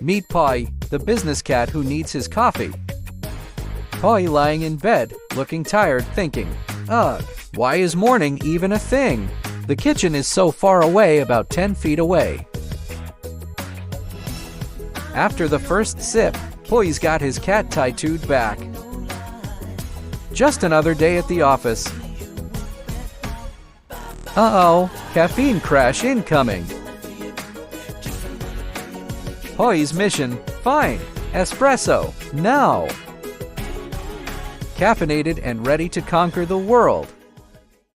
Meet Poi, the business cat who needs his coffee. Poi lying in bed, looking tired, thinking, "Ugh, why is morning even a thing? The kitchen is so far away, about 10 feet away." After the first sip, Poi's got his cat tattooed back. Just another day at the office. Uh-oh, caffeine crash incoming. Poi's mission, fine, espresso, now. Caffeinated and ready to conquer the world.